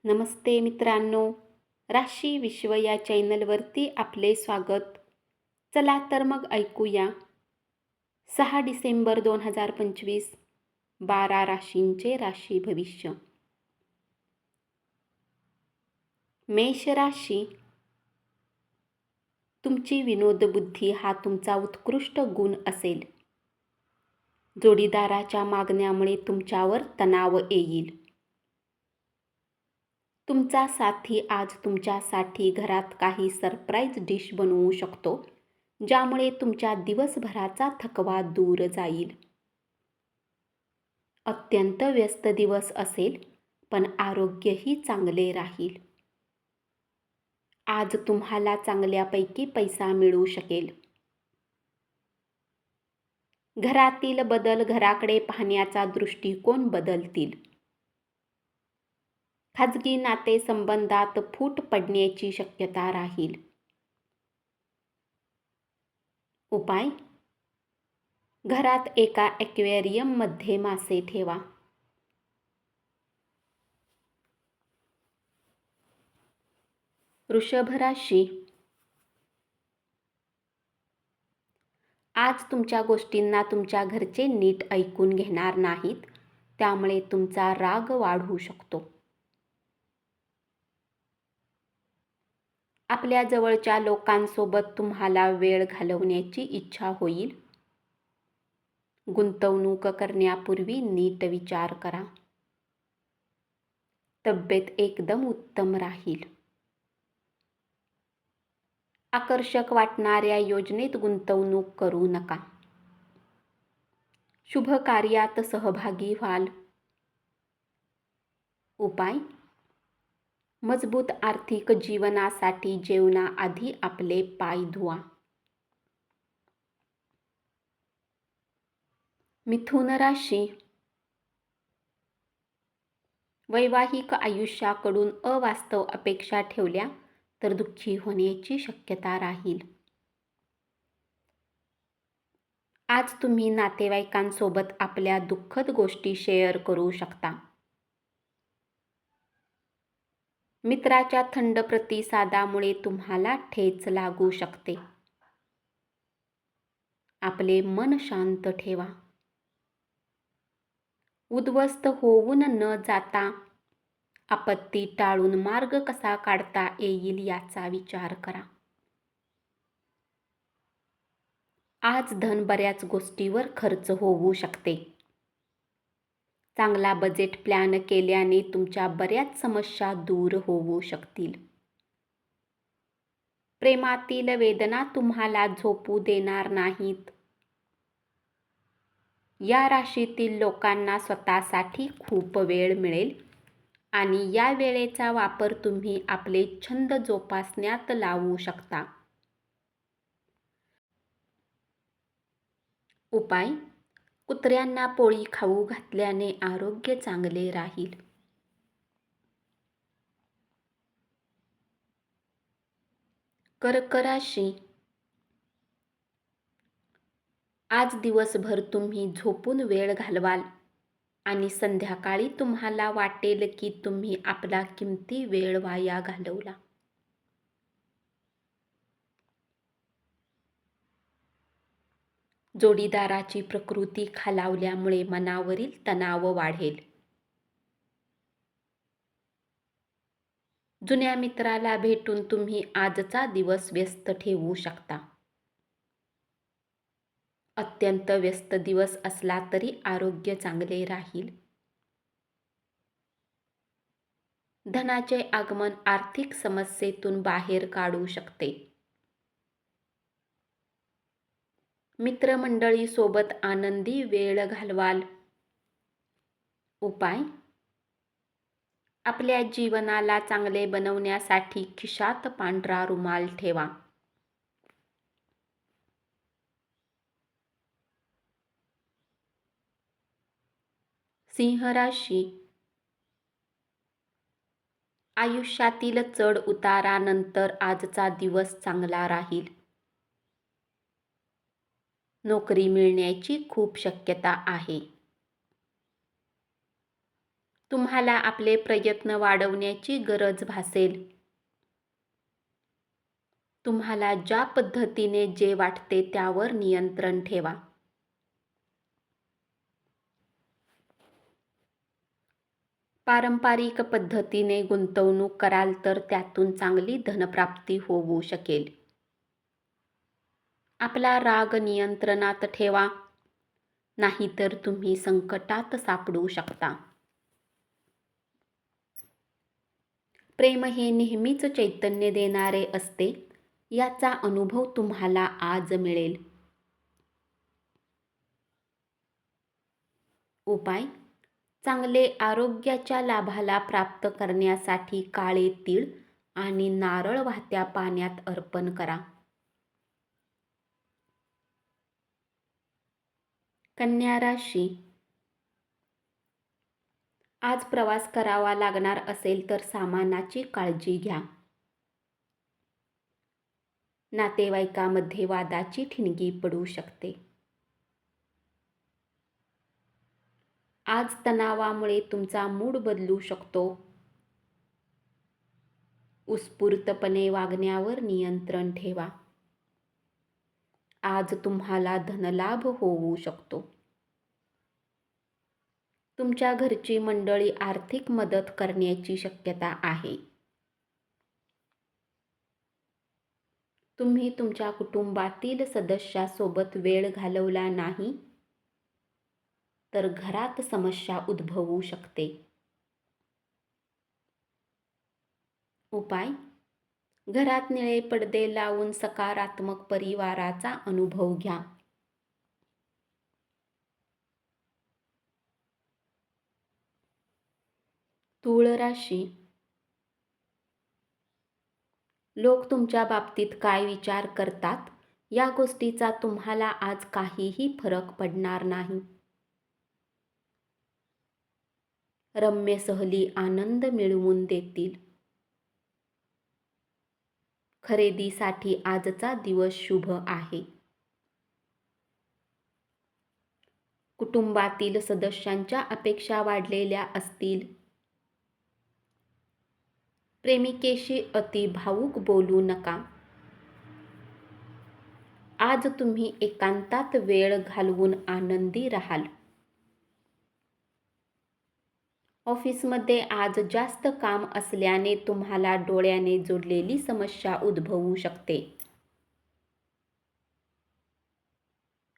नमस्ते मित्रांनो, राशी विश्व या चॅनलवरती आपले स्वागत. चला तर मग ऐकूया 6 डिसेंबर 2025 12 राशींचे राशी भविष्य. मेष राशी, तुमची विनोदबुद्धी हा तुमचा उत्कृष्ट गुण असेल. जोडीदाराच्या मागण्यामुळे तुमच्यावर तणाव येईल. तुमचा साथी आज तुमच्यासाठी घरात काही सरप्राईज डिश बनवू शकतो, ज्यामुळे तुमच्या दिवसभराचा थकवा दूर जाईल. अत्यंत व्यस्त दिवस असेल, पण आरोग्यही चांगले राहील. आज तुम्हाला चांगल्यापैकी पैसा मिळू शकेल. घरातील बदल घराकडे पाहण्याचा दृष्टिकोन बदलतील. खाजगी नातेसंबंधात फूट पडण्याची शक्यता राहील. उपाय: घरात एका ॲक्वेरियममध्ये मासे ठेवा. वृषभ राशी, आज तुमच्या गोष्टींना तुमच्या घरचे नीट ऐकून घेणार नाहीत, त्यामुळे तुमचा राग वाढू शकतो. आपल्या जवळच्या लोकांसोबत तुम्हाला वेळ घालवण्याची इच्छा होईल. गुंतवणूक करण्यापूर्वी नीट विचार करा. तब्येत एकदम उत्तम राहील. आकर्षक वाटणाऱ्या योजनेत गुंतवणूक करू नका. शुभ कार्यात सहभागी व्हाल. उपाय: मजबूत आर्थिक जीवनासाठी जेवणाआधी आपले पाय धुवा. मिथुन राशी, वैवाहिक आयुष्याकडून अवास्तव अपेक्षा ठेवल्या तर दुःखी होण्याची शक्यता राहील. आज तुम्ही नातेवाईकांसोबत आपल्या दुःखद गोष्टी शेअर करू शकता. मित्राच्या थंड प्रतिसादामुळे तुम्हाला ठेच लागू शकते. आपले मन शांत ठेवा. उद्ध्वस्त होऊन न जाता आपत्ती टाळून मार्ग कसा काढता येईल याचा विचार करा. आज धन बऱ्याच गोष्टीवर खर्च होऊ शकते. चांगला बजेट प्लॅन केल्याने तुमच्या बऱ्याच समस्या दूर होऊ शकतील. प्रेमातील वेदना तुम्हाला झोपू देणार नाहीत. या राशीतील लोकांना स्वतःसाठी खूप वेळ मिळेल आणि या वेळेचा वापर तुम्ही आपले छंद जोपासण्यात लावू शकता. उपाय: कुत्र्यांना पोळी खाऊ घातल्याने आरोग्य चांगले राहील. कर्क राशी, आज दिवसभर तुम्ही झोपून वेळ घालवाल आणि संध्याकाळी तुम्हाला वाटेल की तुम्ही आपला किमती वेळ वाया घालवला. जोडीदाराची प्रकृती खालावल्यामुळे मनावरील तणाव वाढेल. जुन्या मित्राला भेटून तुम्ही आजचा दिवस व्यस्त ठेवू शकता. अत्यंत व्यस्त दिवस असला तरी आरोग्य चांगले राहील. धनाचे आगमन आर्थिक समस्येतून बाहेर काढू शकते. मित्रमंडळी सोबत आनंदी वेळ घालवाल. उपाय: आपल्या जीवनाला चांगले बनवण्यासाठी खिशात पांढरा रुमाल ठेवा. सिंह राशी, आयुष्यातील चढ उतारानंतर आजचा दिवस चांगला राहील. नोकरी मिळण्याची खूप शक्यता आहे. तुम्हाला आपले प्रयत्न वाढवण्याची गरज भासेल. तुम्हाला ज्या पद्धतीने जे वाटते त्यावर नियंत्रण ठेवा. पारंपरिक पद्धतीने गुंतवणूक कराल तर त्यातून चांगली धनप्राप्ती होऊ शकेल. आपला राग नियंत्रणात ठेवा, नाहीतर तुम्ही संकटात सापडू शकता. प्रेम हे नेहमीच चैतन्य देणारे असते, याचा अनुभव तुम्हाला आज मिळेल. उपाय: चांगले आरोग्याच्या लाभाला प्राप्त करण्यासाठी काळे तीळ आणि नारळ वाहत्या पाण्यात अर्पण करा. कन्या राशी: आज प्रवास करावा लागणार असेल तर सामानाची काळजी घ्या. नातेवाईकामध्ये वादाची ठिणगी पडू शकते. आज तणावामुळे तुमचा मूड बदलू शकतो. उत्स्फूर्तपणे वागण्यावर नियंत्रण ठेवा. आज तुम्हाला धनलाभ होऊ शकतो. तुमच्या घरची मंडळी आर्थिक मदत करण्याची शक्यता आहे. तुम्ही तुमच्या कुटुंबातील सदस्यासोबत वेळ घालवला नाही तर घरात समस्या उद्भवू शकते. उपाय: घरात निळे पडदे लावून सकारात्मक परिवाराचा अनुभव घ्या. तूळ राशी: लोक तुमच्या बाबतीत काय विचार करतात या गोष्टीचा तुम्हाला आज काहीही फरक पडणार नाही. रम्य सहली आनंद मिळवून देतील. खरेदीसाठी आजचा दिवस शुभ आहे. कुटुंबातील सदस्यांच्या अपेक्षा वाढलेल्या असतील. प्रेमिकेशी अति भावूक बोलू नका. आज तुम्ही एकांतात वेळ घालवून आनंदी राहाल. ऑफिसमध्ये आज जास्त काम असल्याने तुम्हाला डोळ्याने जोडलेली समस्या उद्भवू शकते.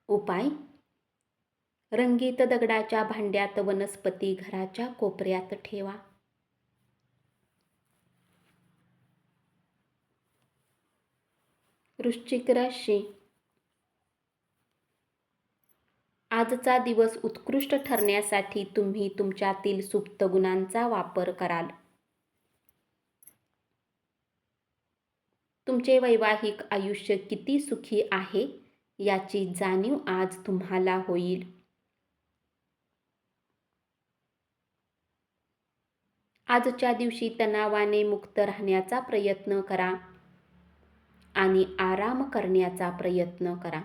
उपाय: रंगीत दगडाच्या भांड्यात वनस्पती घराच्या कोपऱ्यात ठेवा. वृश्चिक राशी: आजचा दिवस उत्कृष्ट ठरण्यासाठी तुम्ही तुमच्यातील सुप्त गुणांचा वापर कराल. तुमचे वैवाहिक आयुष्य किती सुखी आहे याची जाणीव आज तुम्हाला होईल. आजच्या दिवशी तणावाने मुक्त राहण्याचा प्रयत्न करा आणि आराम करण्याचा प्रयत्न करा.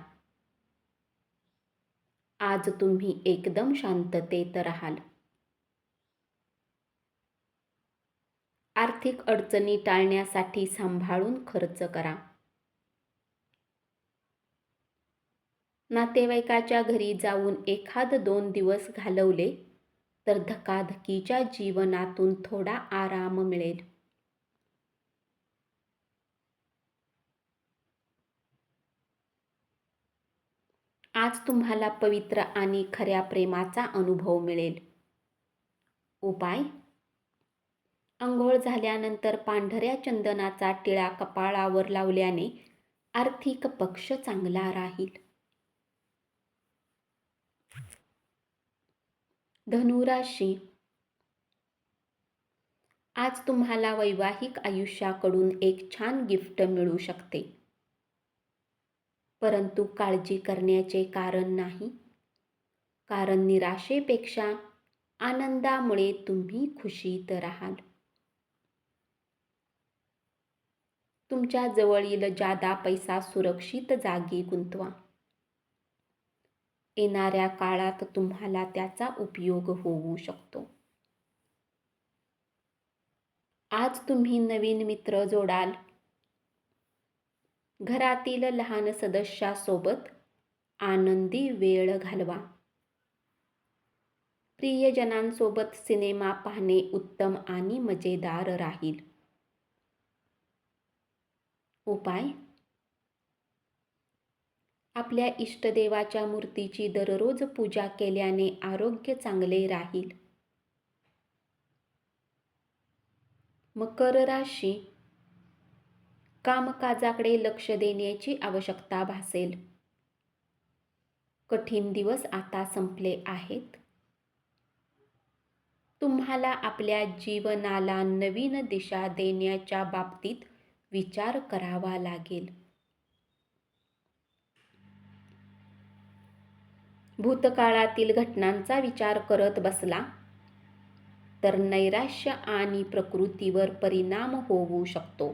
आज तुम्ही एकदम शांततेत राहाल. आर्थिक अडचणी टाळण्यासाठी सांभाळून खर्च करा. नातेवाईकाच्या घरी जाऊन 1-2 दिवस घालवले तर धकाधकीच्या जीवनातून थोडा आराम मिळेल. आज तुम्हाला पवित्र आणि खऱ्या प्रेमाचा अनुभव मिळेल. उपाय: अंघोळ झाल्यानंतर पांढऱ्या चंदनाचा टिळा कपाळावर लावल्याने आर्थिक पक्ष चांगला राहील. धनु राशी: आज तुम्हाला वैवाहिक आयुष्याकडून एक छान गिफ्ट मिळू शकते. परंतु काळजी करण्याचे कारण नाही, कारण निराशेपेक्षा आनंदामुळे तुम्ही खुशीत राहाल. तुमच्या जवळील जादा पैसा सुरक्षित जागी गुंतवा. येणाऱ्या काळात तुम्हाला त्याचा उपयोग होऊ शकतो. आज तुम्ही नवीन मित्र जोडाल. घरातील लहान सदस्यासोबत आनंदी वेळ घालवा. प्रियजनांसोबत सिनेमा पाहणे उत्तम आणि मजेदार राहील. उपाय: आपल्या इष्टदेवाच्या मूर्तीची दररोज पूजा केल्याने आरोग्य चांगले राहील. मकर राशी: कामकाजाकडे लक्ष देण्याची आवश्यकता भासेल. कठीण दिवस आता संपले आहेत. तुम्हाला आपल्या जीवनाला नवीन दिशा देण्याच्या बाबतीत विचार करावा लागेल. भूतकाळातील घटनांचा विचार करत बसला तर नैराश्य आणि प्रकृतीवर परिणाम होऊ शकतो.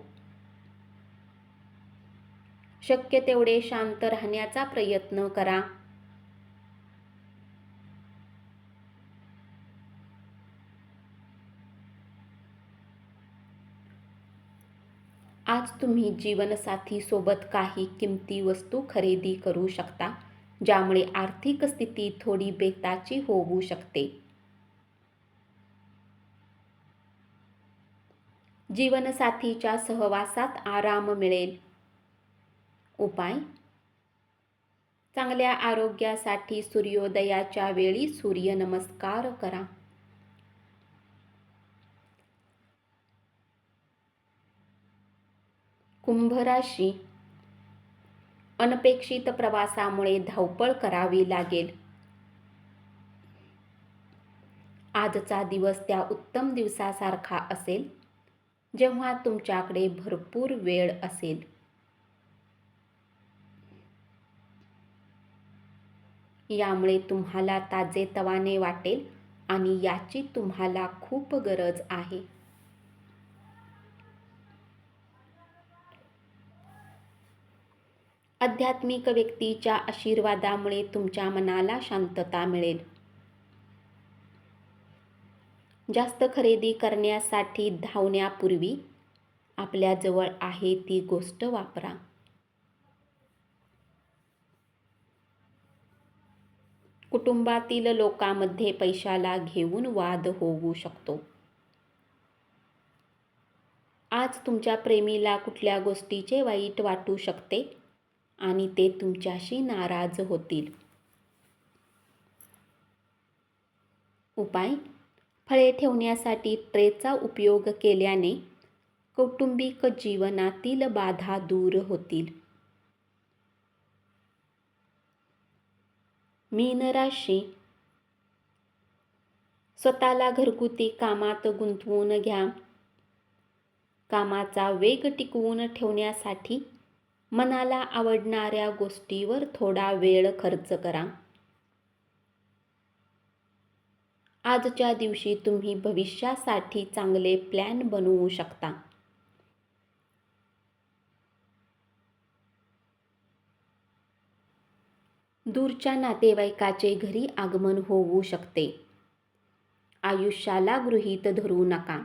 शक्य तेवढे शांत राहण्याचा प्रयत्न करा. आज तुम्ही जीवनसाथी सोबत काही किमती वस्तू खरेदी करू शकता, ज्यामुळे आर्थिक स्थिती थोडी बेताची होऊ शकते. जीवनसाथीच्या सहवासात आराम मिळेल. उपाय: चांगल्या आरोग्यासाठी सूर्योदयाच्या वेळी सूर्यनमस्कार करा. कुंभ राशी: अनपेक्षित प्रवासामुळे धावपळ करावी लागेल. आजचा दिवस त्या उत्तम दिवसासारखा असेल जेव्हा तुमच्याकडे भरपूर वेळ असेल. यामुळे तुम्हाला ताजेतवाने वाटेल आणि याची तुम्हाला खूप गरज आहे. आध्यात्मिक व्यक्तीच्या आशीर्वादामुळे तुमच्या मनाला शांतता मिळेल. जास्त खरेदी करण्यासाठी धावण्यापूर्वी आपल्याजवळ आहे ती गोष्ट वापरा. कुटुंबातील लोकांमध्ये पैशाला घेऊन वाद होऊ शकतो. आज तुमच्या प्रेमीला कुठल्या गोष्टीचे वाईट वाटू शकते आणि ते तुमच्याशी नाराज होतील. उपाय: फळे ठेवण्यासाठी ट्रेचा उपयोग केल्याने कौटुंबिक जीवनातील बाधा दूर होतील. मीन राशी: स्वतःला घरगुती कामात गुंतवून घ्या. कामाचा वेग टिकवून ठेवण्यासाठी मनाला आवडणाऱ्या गोष्टीवर थोडा वेळ खर्च करा. आजच्या दिवशी तुम्ही भविष्यासाठी चांगले प्लॅन बनवू शकता. दूरच्या नातेवाईकाचे घरी आगमन होऊ शकते. आयुष्याला गृहीत धरू नका.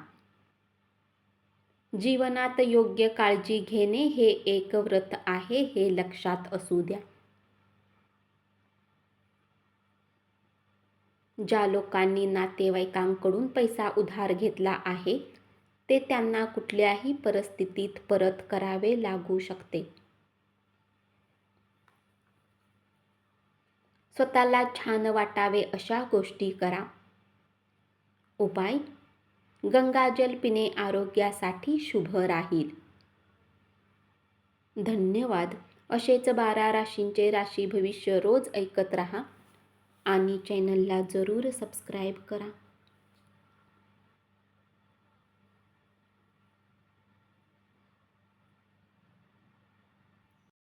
जीवनात योग्य काळजी घेणे हे एक व्रत आहे हे लक्षात असू द्या. ज्या लोकांनी नातेवाईकांकडून पैसा उधार घेतला आहे ते त्यांना कुठल्याही परिस्थितीत परत करावे लागू शकते. स्वतःला छान वाटावे अशा गोष्टी करा. उपाय: गंगाजल पिणे आरोग्यासाठी शुभ राहील. धन्यवाद. असेच 12 राशींचे राशी भविष्य रोज ऐकत रहा आणि चॅनलला जरूर सबस्क्राईब करा.